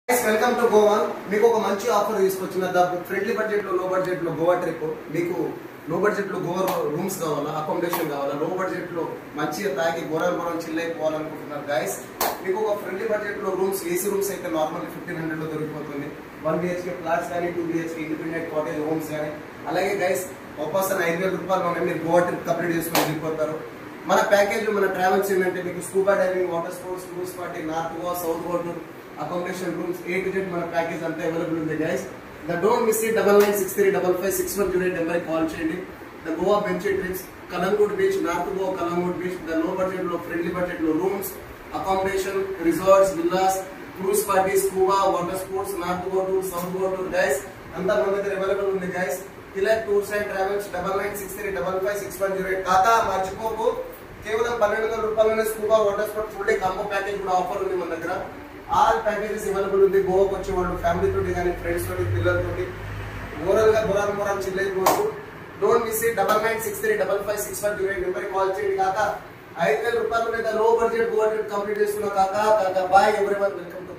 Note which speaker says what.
Speaker 1: Welcome to Goa. మీకు ఒక మంచి ఆఫర్ తీసుకొచ్చిన ఫ్రెండ్లీ బడ్జెట్ లో, లో బడ్జెట్ లో గోవా ట్రిప్. మీకు లో బడ్జెట్ లో గోవా రూమ్స్ కావాలా, అకామిడేషన్ కావాలా, లో బడ్జెట్ లో మంచిగా తాగి గోరం చిల్ అయిపోవాలనుకుంటున్నారు గైస్. మీకు ఒక ఫ్రెండ్లీ బడ్జెట్ లో రూమ్స్, ఏసీ రూమ్స్ అయితే నార్మల్ 1500 లో దొరికిపోతుంది. 1 BHK ఫ్లాట్స్ కానీ, 2 BHK ఇండిపెండెంట్ కాటేజ్ హోమ్స్ కానీ. అలాగే గైస్ ఒక పర్సన్ 5000 రూపాయలు మీరు గోవా ట్రిప్ కంప్లీట్ చేసుకుని వెళ్ళిపోతారు. మన ప్యాకేజ్, మన ట్రావెల్స్ ఏంటంటే మీకు scuba diving, water sports, cruise party, north Goa, south Goa tour, accommodation rooms, A to Z మన ప్యాకేజ్ అంతా అవైలబుల్ ఉంది guys. Don't miss it. 9963556108 number call చేయండి. ద గోవా బెంచీ trips, Calangute beach, north Goa Calangute beach, the low budget లో, friendly budget లో rooms, accommodation, resorts, villas, cruise party, scuba, water sports, north Goa tour, south Goa tour guys అంతా మన దగ్గర available ఉంది guys. Tilak tours and travels 9963556108. కాకా మర్చిపోకు, కేవలం 1200 రూపాయలనే scuba, water sports full day combo package కూడా ఆఫర్ ఉంది మన దగ్గర. ఆల్ ప్యాకేజెస్ అవైలబుల్ ఉంది. గోవాకి వచ్చేవాళ్ళు ఫ్యామిలీ తోటి కానీ, ఫ్రెండ్స్ తోటి, పిల్లలతోటి ఓవరాల్ గా గోరాన్ చిల్ అయిపోవచ్చు. Don't miss it. 9963556108 number call చేయండి. కాక 5000 రూపాయలు లో బడ్జెట్ గోవా ట్రిప్ కంప్లీట్ చేస్తున్నా కాక. Bye everyone, welcome to